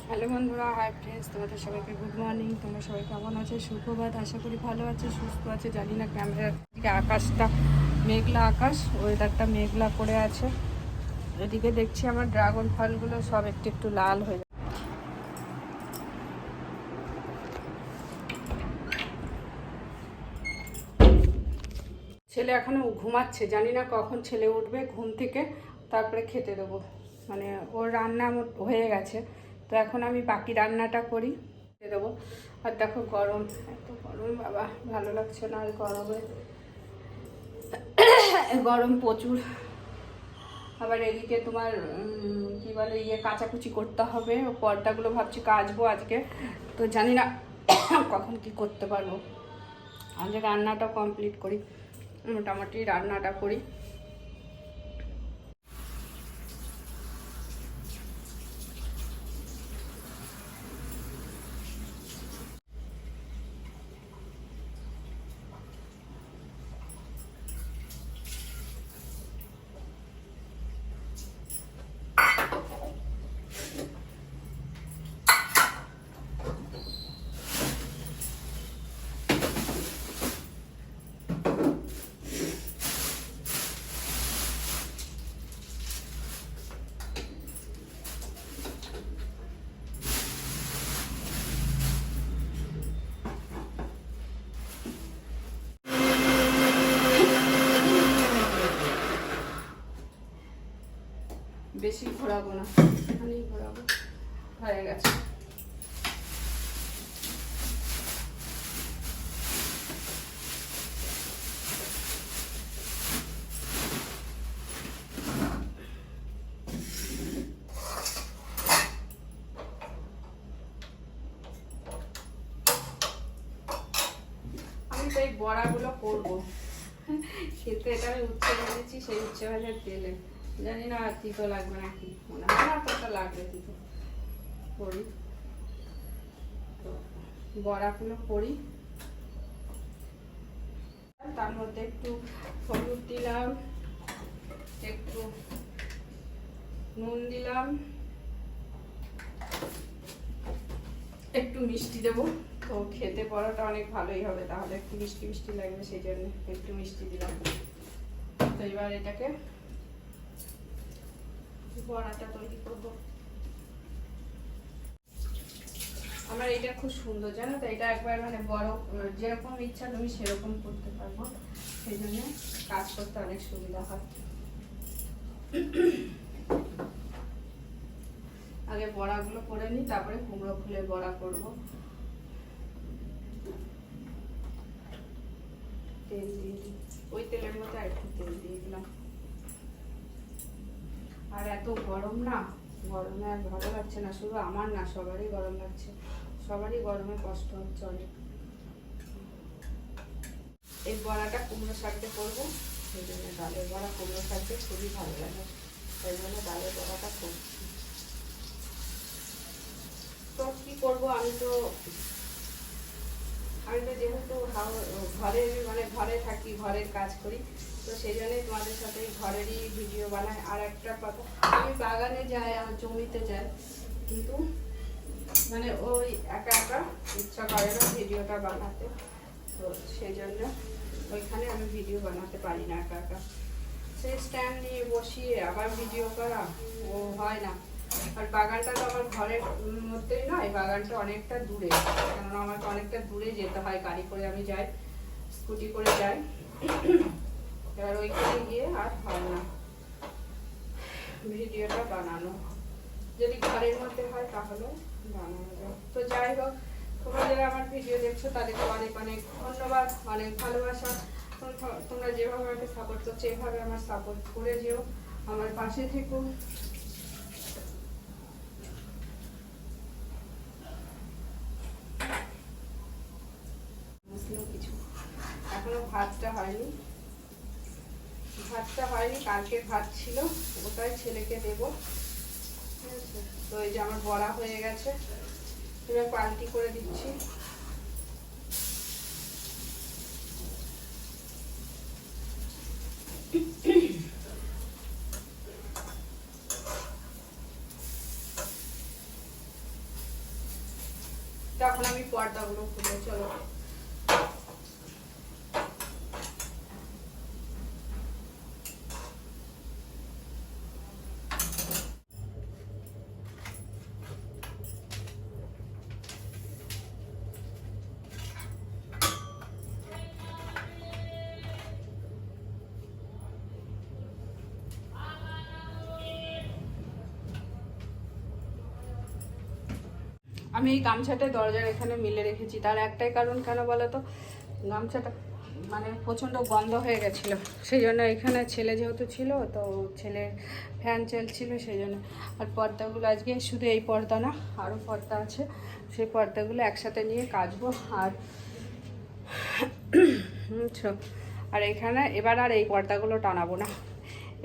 Hello বন্ধুরা, hi friends, তোমাদের সবাইকে গুড মর্নিং। তোমরা সবাই কেমন আছে? সুপ্রভাত। আশা করি ভালো আছে, সুস্থ আছে। জানি না ক্যামেরার দিকে আকাশটা মেঘলা, আকাশ ওয়েদারটা মেঘলা করে আছে। এদিকে দেখছি আমার ড্রাগন ফলগুলো সব একটু একটু লাল হয়ে যায়। ছেলে এখনো ঘুমাচ্ছে, জানি না কখন ছেলে উঠবে ঘুম থেকে, তারপরে খেতে দেবো। মানে ওর রান্না হয়ে গেছে, তো এখন আমি বাকি রান্নাটা করি, খেতে দেবো। আর দেখো গরম, এত গরম বাবা, ভালো লাগছে না। আর গরমে গরম প্রচুর। আবার এদিকে তোমার কি বলে কাচাকুচি করতে হবে, পর্দাগুলো ভাবছি কাচবো আজকে, তো জানি না কখন কি করতে পারবো। আজকে রান্নাটা কমপ্লিট করি, মোটামুটি রান্নাটা করি। বেশি ঘোরাবো না, এখানেই ঘোরাবো, হয়ে গেছে। আমি তো এই বড়াগুলো করবো, কিন্তু এটা আমি উচ্ছে ভেজেছি, সেই উচ্ছে ভাজার তেলে। জানি না আর তিতো লাগবে নাকি, মনে হয় না কতটা লাগবে তিতো। করি তো, বড়াগুলো করি। তার মধ্যে একটু হলুদ দিলাম, একটু নুন দিলাম, একটু মিষ্টি দেবো। তো খেতে পড়াটা অনেক ভালোই হবে, তাহলে একটু মিষ্টি মিষ্টি লাগবে, সেই জন্য একটু মিষ্টি দিলাম। তো এবার এটাকে বড়াটা তৈরি করবো। আমার এটা খুব সুন্দর, জানো তো, এটা একবার মানে বড় যেরকম ইচ্ছা তুমি সেরকম করতে পারবো, সেই জন্য কাজ করতে অনেক সুবিধা হয়। আগে বড়াগুলো করে নিই, তারপরে কুমড়ো ফুলের বড়া করবো। তেল দিয়ে দিই, ওই তেলের মধ্যে আর একটু তেল দিয়ে দিলাম। আর এত গরম না, গরমে আর ভালো লাগছে না, শুধু আমার না, সবারই গরম লাগছে, সবারই গরমে কষ্ট হচ্ছে অনেক। এই বড়াটা কুমড়ো শাকতে করবো, সেই জন্য ডালের বড়া কুমড়ো শাকতে খুবই ভালো লাগে, সেই জন্য ডালের বড়াটা করছি। তো কি করবো, আমি তো যেহেতু ঘরে থাকি, ঘরের কাজ করি, তো সেই জন্যই তোমাদের সাথে ঘরেরই ভিডিও বানাই। আর একটা কথা, আমি বাগানে যাই, আমার জমিতে যাই, কিন্তু মানে ওই একা একা ইচ্ছা করে না ভিডিওটা বানাতে, তো সেই জন্য ওইখানে আমি ভিডিও বানাতে পারি না একা একা। সেই স্ট্যান্ড নিয়ে বসিয়ে আবার ভিডিও করা ও হয় না। আর বাগানটা তো আমার ঘরের মধ্যেই নয়, বাগানটা অনেকটা দূরে, কেননা আমাকে অনেকটা দূরে যেতে হয়, গাড়ি করে আমি যাই, স্কুটি করে যাই। এবার ওইখানে গিয়ে আর হয় না ভিডিওটা বানানো। যদি ঘরের মধ্যে হয় তাহলে বানানো যায়। তো যাই হোক, তোমরা যারা আমার ভিডিও দেখছো তাদেরকে অনেক অনেক ধন্যবাদ, অনেক ভালোবাসা। তোমরা যেভাবে আমাকে সাপোর্ট করছো, এভাবে আমার সাপোর্ট করে যেও, আমার পাশে থেকো। কিছু এখনো ভাতটা হয়নি, কালকে ভাত ছিল, ওটাই ছেলেকে দেবো। ঠিক আছে, তো এই যে আমার বড়া হয়ে গেছে, এবার পাল্টি করে দিচ্ছি। তখন আমি পর্দাগুলো খুলে চলো। আমি এই গামছাটা দরজার এখানে মিলে রেখেছি, তার একটাই কারণ কেন বলো তো, গামছাটা মানে প্রচণ্ড গন্ধ হয়ে গেছিলো, সেই জন্য এখানে ছেলে যেহেতু ছিল তো ছেলের ফ্যান চলছিল সেই জন্য। আর পর্দাগুলো আজকে শুধু এই পর্দা না, আরও পর্দা আছে, সেই পর্দাগুলো একসাথে নিয়ে কাচবো। আর বুঝছো, আর এখানে এবার আর এই পর্দাগুলো টানাবো না,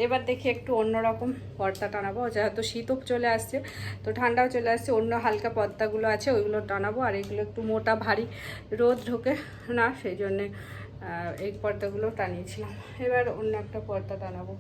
এবার দেখি একটু অন্যরকম পর্দা টানাবো, যেহেতু শীতও চলে আসছে তো ঠান্ডাও চলে আসছে, অন্য হালকা পর্দাগুলো আছে ওইগুলো টানাবো। আর এগুলো একটু মোটা ভারী, রোদ ঢোকে না, সেই জন্যে এই পর্দাগুলো টানিয়েছিলাম। এবার অন্য একটা পর্দা টানাবো।